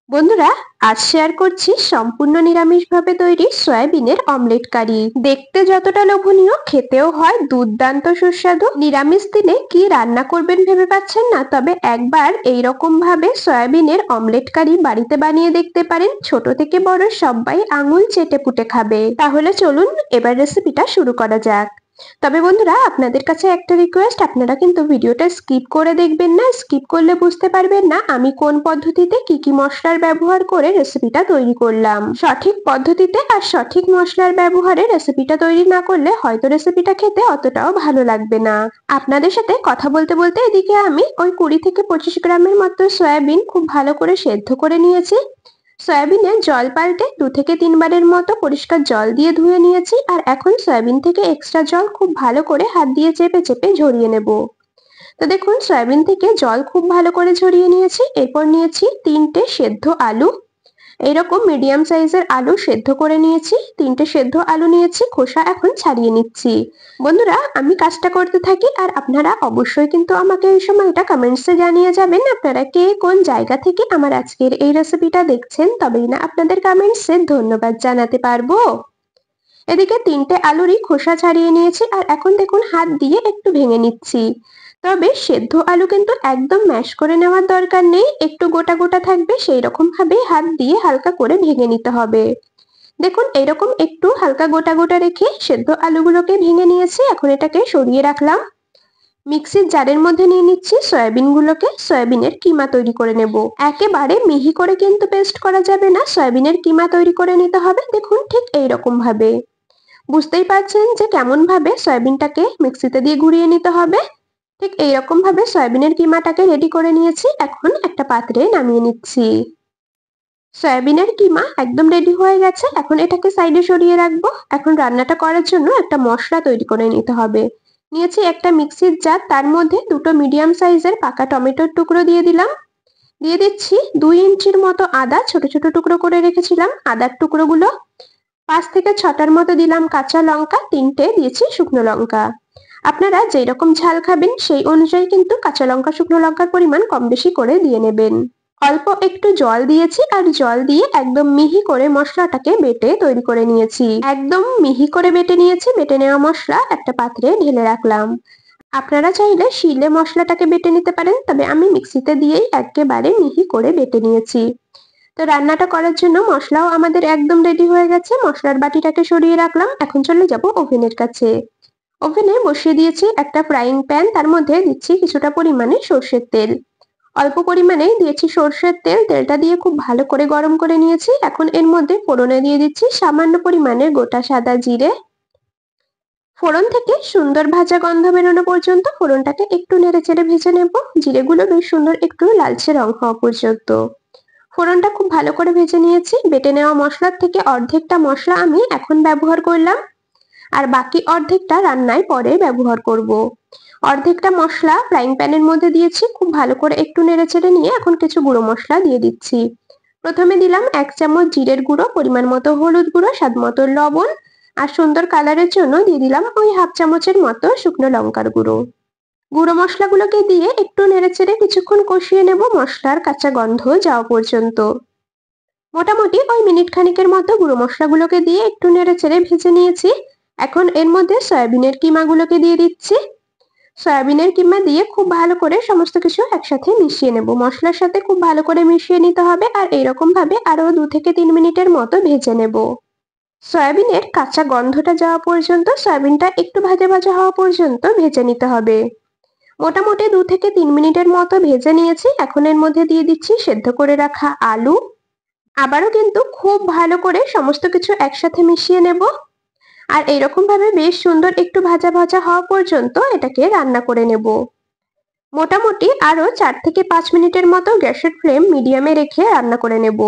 বন্ধুরা, আজ শেয়ার করছি সম্পূর্ণ নিরামিষভাবে তৈরি সয়াবিনের অমলেট কারি। দেখতে যতটা লোভনীয়, খেতেও হয় দুর্দান্ত সুস্বাদু। নিরামিষ দিনে কি রান্না করবেন ভেবে পাচ্ছেন না? তবে একবার এইরকম ভাবে সয়াবিনের অমলেট কারি বাড়িতে বানিয়ে দেখতে পারেন। ছোট থেকে বড় সবাই আঙুল চেটে পুটে খাবে। তাহলে চলুন এবার রেসিপিটা শুরু করা যাক। তবে বন্ধুরা, আপনাদের কাছে একটা রিকোয়েস্ট, আপনারা কিন্তু ভিডিওটা স্কিপ করে দেখবেন না। স্কিপ করলে বুঝতে পারবেন না আমি কোন পদ্ধতিতে কি কি মশলার ব্যবহার করে রেসিপিটা তৈরি করলাম। সঠিক পদ্ধতিতে আর সঠিক মশলার ব্যবহারে রেসিপিটা তৈরি না করলে হয়তো রেসিপিটা খেতে অতটাও ভালো লাগবে না। আপনাদের সাথে কথা বলতে বলতে এদিকে আমি ওই 20 থেকে 25 গ্রামের মতো সয়াবিন খুব ভালো করে সেদ্ধ করে নিয়েছি। সয়াবিনে জল পাল্টে 2 থেকে 3 বারের মতো পরিষ্কার জল দিয়ে ধুয়ে নিয়েছি। আর এখন সয়াবিন থেকে এক্সট্রা জল খুব ভালো করে হাত দিয়ে চেপে চেপে ঝরিয়ে নেব। তো দেখুন, সয়াবিন থেকে জল খুব ভালো করে ঝরিয়ে নিয়েছি। এরপর নিয়েছি 3টে সেদ্ধ আলু। এইরকম মিডিয়াম সাইজের আলু সেদ্ধ করে নিয়েছি। 3টে সেদ্ধ আলু নিয়েছি, খোসা এখন ছাড়িয়ে নিচ্ছি। বন্ধুরা, আমি কাজটা করতে থাকি আর আপনারা অবশ্যই কিন্তু আমাকে এই সময়টা কমেন্টসে জানিয়ে যাবেন আপনারা কে কোন জায়গা থেকে আমার আজকের এই রেসিপিটা দেখছেন, তবেই না আপনাদের কমেন্টসে ধন্যবাদ জানাতে পারবো। এদিকে 3টে আলুরই খোসা ছাড়িয়ে নিয়েছি আর এখন দেখুন হাত দিয়ে একটু ভেঙে নিচ্ছি। তবে সেদ্ধ আলু কিন্তু একদম ম্যাশ করে নেওয়ার দরকার নেই, একটু গোটা গোটা থাকবে সেই রকম ভাবে হাত দিয়ে হালকা করে ভেঙে নিতে হবে। দেখুন, এইরকম একটু হালকা গোটা গোটা রেখে সেদ্ধ আলুগুলোকে ভেঙে নিয়েছি। এখন এটাকে সরিয়ে রাখলাম। মিক্সির জারের মধ্যে নিয়ে নিচ্ছি সয়াবিনগুলোকে। সয়াবিনের কিমা তৈরি করে নেব। একেবারে মিহি করে কিন্তু পেস্ট করা যাবে না, সয়াবিনের কিমা তৈরি করে নিতে হবে। দেখুন, ঠিক এইরকম ভাবে। বুঝতেই পারছেন যে কেমন ভাবে সয়াবিনটাকে মিক্সিতে দিয়ে ঘুরিয়ে নিতে হবে। ঠিক এইরকম ভাবে সয়াবিনের কিমাটাকে রেডি করে নিয়েছি। এখন একটা পাত্রে নামিয়ে নিচ্ছি। সয়াবিনের কিমা একদম রেডি হয়ে গেছে। এখন এটাকে সাইডে সরিয়ে রাখবো। এখন রান্নাটা করার জন্য একটা মশলা তৈরি করে নিতে হবে। নিয়েছি একটা মিক্সির জার, তার মধ্যে 2টো মিডিয়াম সাইজের পাকা টমেটোর টুকরো দিয়ে দিলাম। দিয়ে দিচ্ছি 2 ইঞ্চির মতো আদা, ছোট ছোট টুকরো করে রেখেছিলাম আদার টুকরোগুলো। 5 থেকে 6টার মতো দিলাম কাঁচা লঙ্কা, 3টে দিয়েছি শুকনো লঙ্কা। আপনারা যেই রকম ঝাল খাবেন সেই অনুযায়ী কিন্তু কাঁচা লঙ্কা শুকনো লঙ্কার পরিমাণ কম বেশি করে দিয়ে নেবেন। অল্প একটু জল দিয়েছি আর জল দিয়ে একদম মিহি করে মশলাটাকে বেটে তৈরি করে নিয়েছি। একদম মিহি করে বেটে নিয়েছি। বেটে নেওয়া মশলা একটা পাত্রে ঢেলে রাখলাম। আপনারা চাইলে শিলে মশলাটাকে বেটে নিতে পারেন, তবে আমি মিক্সিতে দিয়েই একেবারে মিহি করে বেটে নিয়েছি। তো রান্নাটা করার জন্য মশলাও আমাদের একদম রেডি হয়ে গেছে। মশলার বাটিটাকে সরিয়ে রাখলাম। এখন চলে যাব ওভেনের কাছে। ওভেনে বসিয়ে দিয়েছি একটা ফ্রাইং প্যান, তার মধ্যে দিচ্ছি কিছুটা পরিমাণে সর্ষের তেল। অল্প পরিমাণেই দিয়েছি সর্ষের তেল। তেলটা দিয়ে খুব ভালো করে গরম করে নিয়েছি। এখন এর মধ্যে ফোড়নে দিয়ে দিচ্ছি সামান্য পরিমাণে গোটা সাদা জিরে। ফোড়ন থেকে সুন্দর ভাজা গন্ধ বেরোনো পর্যন্ত ফোড়নটাকে একটু নেড়েচেড়ে ভেজে নেব। জিরেগুলো বেশ সুন্দর একটু লালচে রং হওয়া পর্যন্ত ফোড়নটা খুব ভালো করে ভেজে নিয়েছি। বেটে নেওয়া মশলার থেকে অর্ধেকটা মশলা আমি এখন ব্যবহার করলাম, আর বাকি অর্ধেকটা রান্নায় পরে ব্যবহার করব। অর্ধেকটা মশলা ফ্রাইং প্যানের মধ্যে দিয়েছি। খুব ভালো করে একটু নেড়েচেড়ে নিয়ে এখন কিছু গুঁড়ো মশলা দিয়ে দিচ্ছি। প্রথমে দিলাম 1 চামচ জিরের গুঁড়ো, পরিমাণ মতো হলুদ গুঁড়ো, স্বাদ মতো লবণ, আর সুন্দর কালারের জন্য দিয়ে দিলাম ওই 1/2 চামচের মতো শুকনো লঙ্কার গুঁড়ো। গুঁড়ো মশলাগুলোকে দিয়ে একটু নেড়েচেড়ে কিছুক্ষণ কষিয়ে নেব মশলার কাঁচা গন্ধ যাওয়া পর্যন্ত। মোটামুটি ওই মিনিট খানিকের মতো গুঁড়ো মশলাগুলোকে দিয়ে একটু নেড়েচেড়ে ভেজে নিয়েছি। এখন এর মধ্যে সয়াবিনের কিমাগুলোকে দিয়ে দিচ্ছি। সয়াবিনের কিমা দিয়ে খুব ভালো করে সমস্ত কিছু একসাথে মিশিয়ে নেব। মশলার সাথে খুব ভালো করে মিশিয়ে নিতে হবে আর এইরকম ভাবে আরো 2 থেকে 3 মিনিটের মতো ভেজে নেব। সয়াবিনের কাঁচা গন্ধটা যাওয়া পর্যন্ত, সয়াবিনটা একটু ভাজা ভাজা হওয়া পর্যন্ত ভেজে নিতে হবে। মোটামুটি 2 থেকে 3 মিনিটের মতো ভেজে নিয়েছি। এখন এর মধ্যে দিয়ে দিচ্ছি সেদ্ধ করে রাখা আলু। আবারও কিন্তু খুব ভালো করে সমস্ত কিছু একসাথে মিশিয়ে নেব। আর এইরকম ভাবে বেশ সুন্দর একটু ভাজা ভাজা হওয়া পর্যন্ত এটাকে রান্না করে নেব। মোটামুটি আরো 4 থেকে 5 মিনিটের মতো গ্যাসের ফ্লেম মিডিয়ামে রেখে রান্না করে নেব।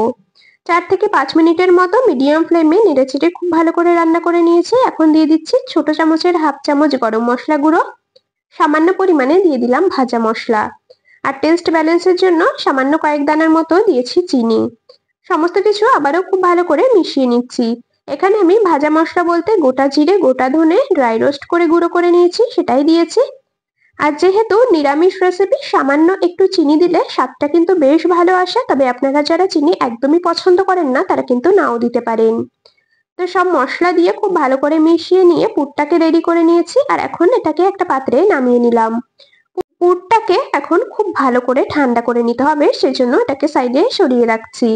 4 থেকে 5 মিনিটের মতো মিডিয়াম ফ্লেমে নেড়েচেড়ে খুব ভালো করে রান্না করে নিয়েছি। এখন দিয়ে দিচ্ছি ছোট চামচের 1/2 চামচ গরম মশলা গুঁড়ো। সামান্য পরিমাণে দিয়ে দিলাম ভাজা মশলা। আর টেস্ট ব্যালেন্সের জন্য সামান্য কয়েক দানার মতো দিয়েছি চিনি। সমস্ত কিছু আবারও খুব ভালো করে মিশিয়ে নিচ্ছি। এখানে আমি ভাজা মশলা বলতে গোটা জিরে, গোটা ধনে ড্রাই রোস্ট করে গুঁড়ো করে নিয়েছি, সেটাই দিয়েছি। আর যেহেতু নিরামিষ রেসিপি, সামান্য একটু চিনি দিলে স্বাদটা কিন্তু বেশ ভালো আসে। তবে আপনারা যারা চিনি একদমই পছন্দ করেন না তারা কিন্তু নাও দিতে পারেন। তো সব মশলা দিয়ে খুব ভালো করে মিশিয়ে নিয়ে পুরটাকে রেডি করে নিয়েছি, আর এখন এটাকে একটা পাত্রে নামিয়ে নিলাম। পুরটাকে এখন খুব ভালো করে ঠান্ডা করে নিতে হবে, সেজন্য এটাকে সাইডে সরিয়ে রাখছি।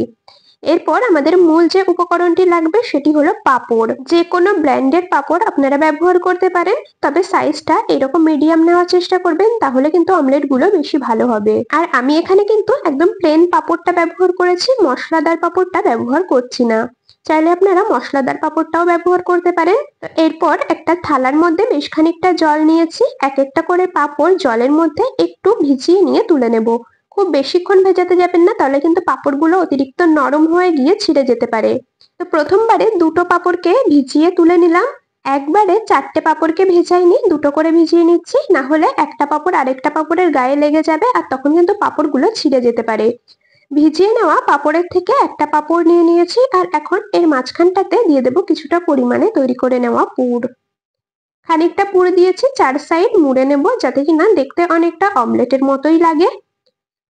এরপর আমাদের মূল যে উপকরণটি লাগবে সেটি হলো পাঁপড়। যে কোনো ব্র্যান্ডের পাঁপড় আপনারা ব্যবহার করতে পারেন, তবে সাইজটা এরকম মিডিয়াম নেওয়ার চেষ্টা করবেন, তাহলে কিন্তু অমলেট গুলো বেশি ভালো হবে। আর আমি এখানে কিন্তু একদম প্লেন পাঁপড়টা ব্যবহার করেছি, মশলাদার পাঁপড়টা ব্যবহার করছি না। চাইলে আপনারা মশলাদার পাঁপড়টাও ব্যবহার করতে পারেন। তো এরপর একটা থালার মধ্যে বেশ খানিকটা জল নিয়েছি, এক একটা করে পাঁপড় জলের মধ্যে একটু ভিজিয়ে নিয়ে তুলে নেব। খুব বেশিক্ষণ ভেজাতে যাবেন না, তাহলে কিন্তু পাঁপড়গুলো অতিরিক্ত নরম হয়ে গিয়ে ছিঁড়ে যেতে পারে। তো প্রথমবারে দুটো পাঁপড়কে ভিজিয়ে তুলে নিলাম। একবারে 4টে পাঁপড়কে ভেজাইনি, দুটো করে ভিজিয়ে নিচ্ছি, না হলে একটা পাঁপড় আরেকটা পাঁপড়ের গায়ে লেগে যাবে আর তখন কিন্তু পাঁপড়গুলো ছিঁড়ে যেতে পারে। ভিজিয়ে নেওয়া পাঁপড়ের থেকে একটা পাঁপড় নিয়ে নিয়েছি, আর এখন এর মাঝখানটাতে দিয়ে দেবো কিছুটা পরিমাণে তৈরি করে নেওয়া পুর। খানিকটা পুর দিয়েছি, 4 সাইড মুড়ে নেব যাতে কিনা দেখতে অনেকটা অমলেটের মতোই লাগে।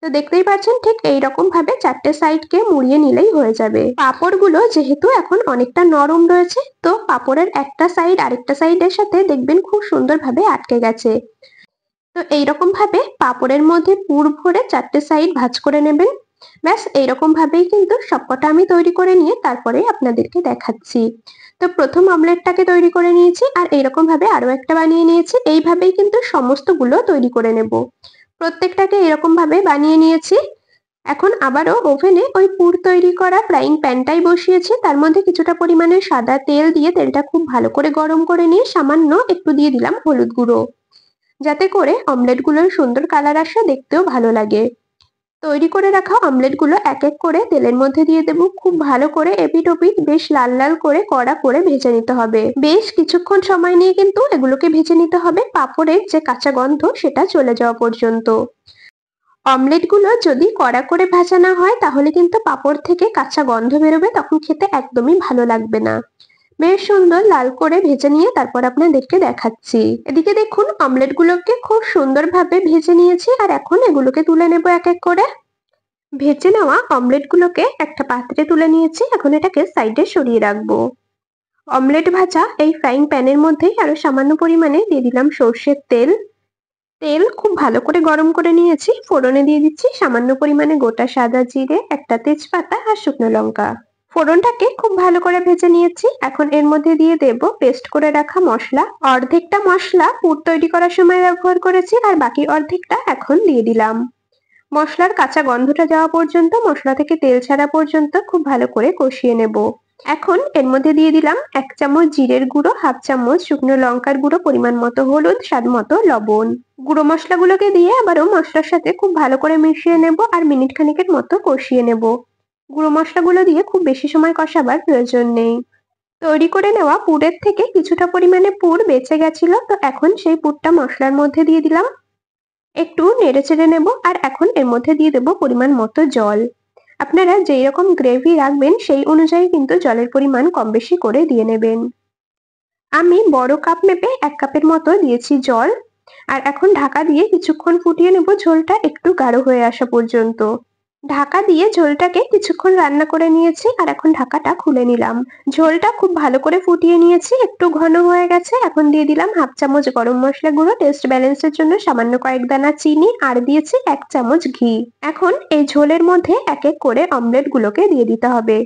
তো দেখতেই পাচ্ছেন ঠিক এইরকম ভাবে 4টে সাইডকে মুড়িয়ে নিলেই হয়ে যাবে। পাঁপড়গুলো যেহেতু এখন অনেকটা নরম রয়েছে, তো পাঁপড়ের একটা সাইড আরেকটা সাইডের সাথে দেখবেন খুব সুন্দরভাবে আটকে গেছে। তো এইরকম ভাবে পাঁপড়ের মধ্যে পুর ভরে 4টে সাইড ভাঁজ করে নেবেন। ব্যাস এইরকম ভাবেই কিন্তু সবকটা আমি তৈরি করে নিয়ে তারপরে আপনাদেরকে দেখাচ্ছি। তো প্রথম অমলেটটাকে তৈরি করে নিয়েছি, আর এইরকম ভাবে আরো একটা বানিয়ে নিয়েছি। এইভাবেই কিন্তু সমস্তগুলো তৈরি করে নেব। প্রত্যেকটাকে এরকম ভাবে বানিয়ে নিয়েছি। এখন আবারও ওভেনে ওই পুর তৈরি করা ফ্রাইং প্যানটাই বসিয়েছি, তার মধ্যে কিছুটা পরিমাণে সাদা তেল দিয়ে তেলটা খুব ভালো করে গরম করে নিয়ে সামান্য একটু দিয়ে দিলাম হলুদ গুঁড়ো, যাতে করে অমলেটগুলোর সুন্দর কালার আসে, দেখতেও ভালো লাগে। তৈরি করে রাখা অমলেটগুলো এক এক করে তেলের মধ্যে দিয়ে দেব। খুব ভালো করে এপিট ওপিট বেশ লাল লাল করে কড়া করে ভেজে নিতে হবে। বেশ কিছুক্ষণ সময় নিয়ে কিন্তু এগুলোকে ভেজে নিতে হবে, পাঁপড়ের যে কাঁচা গন্ধ সেটা চলে যাওয়া পর্যন্ত। অমলেটগুলো যদি কড়া করে ভাজা না হয় তাহলে কিন্তু পাঁপড় থেকে কাঁচা গন্ধ বেরোবে, তখন খেতে একদমই ভালো লাগবে না। বেশ সুন্দর লাল করে ভেজে নিয়ে তারপর আপনাদেরকে দেখাচ্ছি। এদিকে দেখুন অমলেটগুলোকে খুব সুন্দরভাবে ভেজে নিয়েছি, আর এখন এগুলোকে তুলে নেব এক এক করে। ভেজে নেওয়া অমলেটগুলোকে একটা পাত্রে তুলে নিয়েছি, এখন এটাকে সাইডে সরিয়ে রাখবো। অমলেট ভাজা এই ফ্রাইং প্যানের মধ্যেই আরো সামান্য পরিমাণে দিয়ে দিলাম সর্ষের তেল। তেল খুব ভালো করে গরম করে নিয়েছি, ফোড়নে দিয়ে দিচ্ছি সামান্য পরিমাণে গোটা সাদা জিরে, একটা তেজপাতা আর শুকনো লঙ্কা। ফোড়নটাকে খুব ভালো করে ভেজে নিয়েছি, এখন এর মধ্যে দিয়ে দেব পেস্ট করে রাখা মশলা। অর্ধেকটা মশলা পুর তৈরি করার সময় ব্যবহার করেছি, আর বাকি অর্ধেকটা এখন দিয়ে দিলাম। মশলার কাঁচা গন্ধটা যাওয়া পর্যন্ত, মশলা থেকে তেল ছাড়া পর্যন্ত খুব ভালো করে কষিয়ে নেব। এখন এর মধ্যে দিয়ে দিলাম 1 চামচ জিরের গুঁড়ো, হাফ চামচ শুকনো লঙ্কার গুঁড়ো, পরিমাণ মতো হলুদ, স্বাদ মতো লবণ। গুঁড়ো মশলাগুলোকে দিয়ে আবারও মশলার সাথে খুব ভালো করে মিশিয়ে নেব আর মিনিট খানেকের মতো কষিয়ে নেব। গুঁড়ো মশলাগুলো দিয়ে খুব বেশি সময় কষাবার প্রয়োজন নেই। তৈরি করে নেওয়া পুরের থেকে কিছুটা পরিমাণে পুর বেঁচে গেছিল, তো এখন সেই পুরটা মশলার মধ্যে দিয়ে দিলাম। একটু নেড়ে চেড়ে নেব, আর এখন এর মধ্যে দিয়ে দেব পরিমাণ মতো জল। আপনারা যেই রকম গ্রেভি রাখবেন সেই অনুযায়ী কিন্তু জলের পরিমাণ কম বেশি করে দিয়ে নেবেন। আমি বড় কাপ মেপে 1 কাপের মতো দিয়েছি জল, আর এখন ঢাকা দিয়ে কিছুক্ষণ ফুটিয়ে নেব ঝোলটা একটু গাঢ় হয়ে আসা পর্যন্ত। ঢাকা দিয়ে ঝোলটাকে কিছুক্ষণ রান্না করে নিয়েছি, আর এখন ঢাকাটা খুলে নিলাম। ঝোলটা খুব ভালো করে ফুটিয়ে নিয়েছি, একটু ঘন হয়ে গেছে। এখন দিয়ে দিলাম হাফ চামচ গরম মশলা গুঁড়ো, টেস্ট ব্যালেন্সের জন্য সামান্য কয়েক দানা চিনি, আর দিয়েছি 1 চামচ ঘি। এখন এই ঝোলের মধ্যে এক এক করে অমলেট গুলোকে দিয়ে দিতে হবে।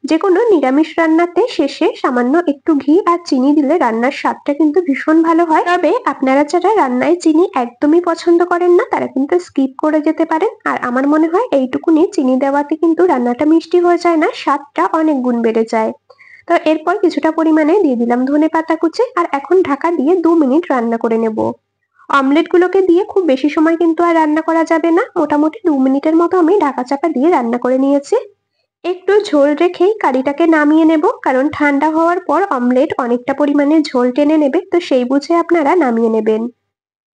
যে কোনো নিরামিষ রান্নাতে শেষে সামান্য একটু ঘি আর চিনি দিলে রান্নার স্বাদটা কিন্তু ভীষণ ভালো হয়। তবে আপনারা যারা রান্নায় চিনি একদমই পছন্দ করেন না তারা কিন্তু স্কিপ করে যেতে পারেন, আর আমার মনে হয় এইটুকুনি চিনি দেওয়াতে কিন্তু রান্নাটা মিষ্টি হয়ে যায় না, স্বাদটা অনেক গুণ বেড়ে যায়। তো এরপর কিছুটা পরিমাণে দিয়ে দিলাম ধনেপাতা কুচি, আর এখন ঢাকা দিয়ে 2 মিনিট রান্না করে নেব। অমলেট গুলোকে দিয়ে খুব বেশি সময় কিন্তু আর রান্না করা যাবে না, মোটামুটি 2 মিনিটের মতো আমি ঢাকা চাপা দিয়ে রান্না করে নিয়েছি। একটু ঝোল রেখেই কারিটাকে নামিয়ে নেব, কারণ ঠান্ডা হওয়ার পর অমলেট অনেকটা পরিমাণে ঝোল টেনে নেবে, তো সেই বুঝে আপনারা নামিয়ে নেবেন।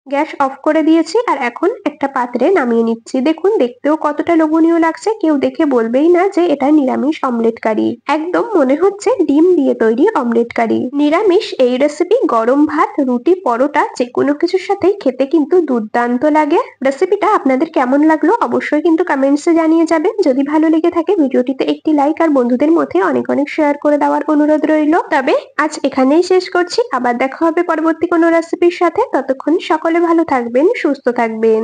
গ্যাস অফ করে দিয়েছি আর এখন একটা পাত্রে নামিয়ে নিচ্ছি। দেখুন দেখতেও কতটা লোভনীয় লাগছে, কেউ দেখে বলবেই না যে এটা নিরামিষ অমলেট কারি। একদম মনে হচ্ছে ডিম দিয়ে তৈরি অমলেট কারি। নিরামিষ এই রেসিপি গরম ভাত, রুটি, পরোটা যেকোনো কিছুর সাথেই খেতে কিন্তু দুর্দান্ত লাগে। রেসিপিটা আপনাদের কেমন লাগলো অবশ্যই কিন্তু কমেন্টসে জানিয়ে যাবেন। যদি ভালো লেগে থাকে ভিডিওটিতে একটি লাইক আর বন্ধুদের মধ্যে অনেক অনেক শেয়ার করে দেওয়ার অনুরোধ রইল। তবে আজ এখানেই শেষ করছি, আবার দেখা হবে পরবর্তী কোনো রেসিপির সাথে। ততক্ষণ সকলে ভালো থাকবেন, সুস্থ থাকবেন।